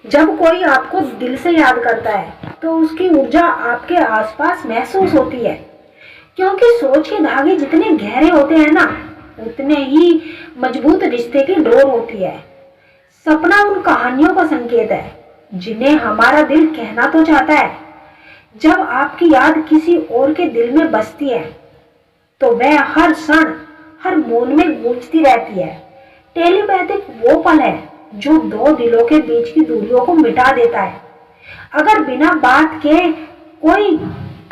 जब कोई आपको दिल से याद करता है तो उसकी ऊर्जा आपके आसपास महसूस होती है, क्योंकि सोच के धागे जितने गहरे होते हैं ना, उतने ही मजबूत रिश्ते की डोर होती है। सपना उन कहानियों का संकेत है जिन्हें हमारा दिल कहना तो चाहता है। जब आपकी याद किसी और के दिल में बसती है तो वह हर क्षण हर मौन में गूंजती रहती है। टेलीपैथिक वो पल है जो दो दिलों के बीच की दूरियों को मिटा देता है। अगर बिना बात के कोई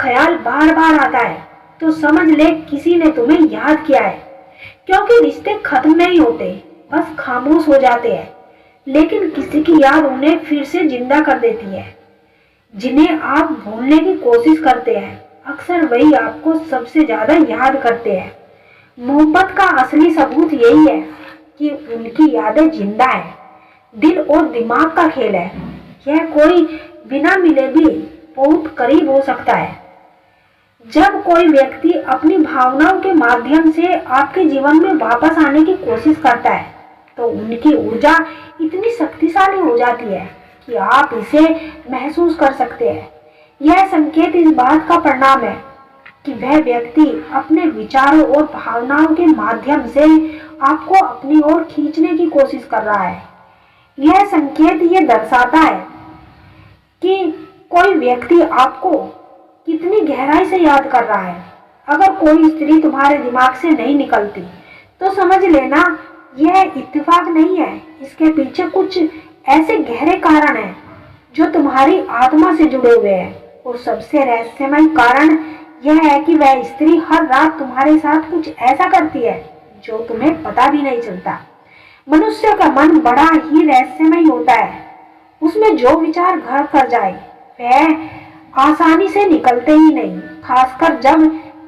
ख्याल बार बार आता है तो समझ ले किसी ने तुम्हें याद किया है, क्योंकि रिश्ते खत्म नहीं होते, बस खामोश हो जाते हैं। लेकिन किसी की याद उन्हें फिर से जिंदा कर देती है। जिन्हें आप भूलने की कोशिश करते हैं, अक्सर वही आपको सबसे ज्यादा याद करते हैं। मोहब्बत का असली सबूत यही है कि उनकी यादें जिंदा है। दिल और दिमाग का खेल है। यह कोई बिना मिले भी बहुत करीब हो सकता है। जब कोई व्यक्ति अपनी भावनाओं के माध्यम से आपके जीवन में वापस आने की कोशिश करता है तो उनकी ऊर्जा इतनी शक्तिशाली हो जाती है कि आप इसे महसूस कर सकते हैं। यह संकेत इस बात का परिणाम है कि वह व्यक्ति अपने विचारों और भावनाओं के माध्यम से आपको अपनी ओर खींचने की कोशिश कर रहा है। यह संकेत ये दर्शाता है कि कोई व्यक्ति आपको कितनी गहराई से याद कर रहा है। अगर कोई स्त्री तुम्हारे दिमाग से नहीं निकलती तो समझ लेना यह इत्तेफाक नहीं है। इसके पीछे कुछ ऐसे गहरे कारण हैं जो तुम्हारी आत्मा से जुड़े हुए हैं। और सबसे रहस्यमय कारण यह है कि वह स्त्री हर रात तुम्हारे साथ कुछ ऐसा करती है जो तुम्हें पता भी नहीं चलता। मनुष्य का मन बड़ा ही रहस्यमय होता है। उसमें जो विचार घर कर जाए वह आसानी से निकलते ही नहीं, खासकर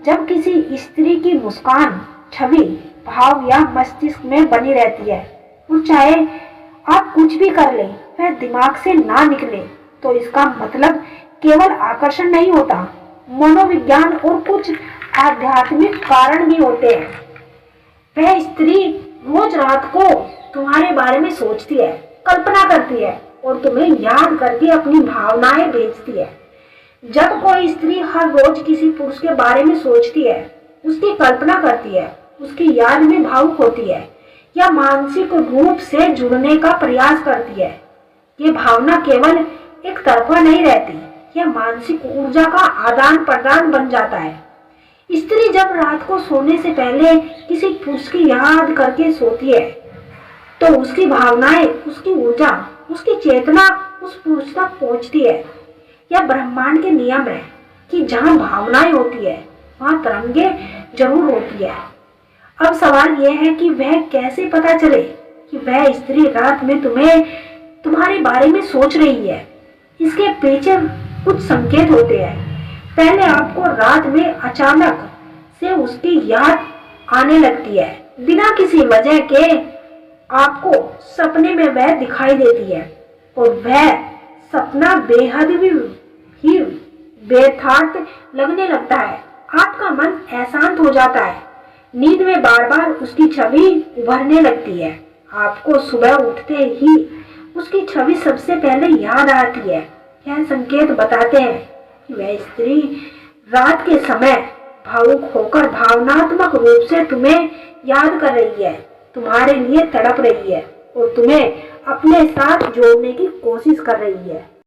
जब किसी स्त्री की मुस्कान, छवि, भाव या मस्तिष्क में बनी रहती है। और चाहे आप कुछ भी कर लें, वह दिमाग से ना निकले तो इसका मतलब केवल आकर्षण नहीं होता। मनोविज्ञान और कुछ आध्यात्मिक कारण भी होते हैं। वह स्त्री रोज रात को तुम्हारे बारे में सोचती है, कल्पना करती है और तुम्हें याद करके अपनी भावनाएं भेजती है। जब कोई स्त्री हर रोज किसी पुरुष के बारे में सोचती है, उसकी कल्पना करती है, उसकी याद में भावुक होती है या मानसिक रूप से जुड़ने का प्रयास करती है, ये भावना केवल एक तरफा नहीं रहती, यह मानसिक ऊर्जा का आदान प्रदान बन जाता है। स्त्री जब रात को सोने से पहले किसी पुरुष की याद करके सोती है तो उसकी भावनाएं, उसकी ऊर्जा, उसकी चेतना उस पुरुष तक पहुंचती है। यह ब्रह्मांड के नियम है कि जहां भावनाएं होती है वहां तरंगे जरूर होती है। अब सवाल यह है कि वह कैसे पता चले कि वह स्त्री रात में तुम्हारे बारे में सोच रही है। इसके पीछे कुछ संकेत होते हैं। पहले आपको रात में अचानक से उसकी याद आने लगती है, बिना किसी वजह के आपको सपने में वह दिखाई देती है और वह सपना बेहद ही बेथार्थ लगने लगता है। आपका मन अशांत हो जाता है। नींद में बार बार उसकी छवि उभरने लगती है। आपको सुबह उठते ही उसकी छवि सबसे पहले याद आती है। यह संकेत बताते हैं कि वह स्त्री रात के समय भावुक होकर भावनात्मक रूप से तुम्हें याद कर रही है, तुम्हारे लिए तड़प रही है और तुम्हें अपने साथ जोड़ने की कोशिश कर रही है।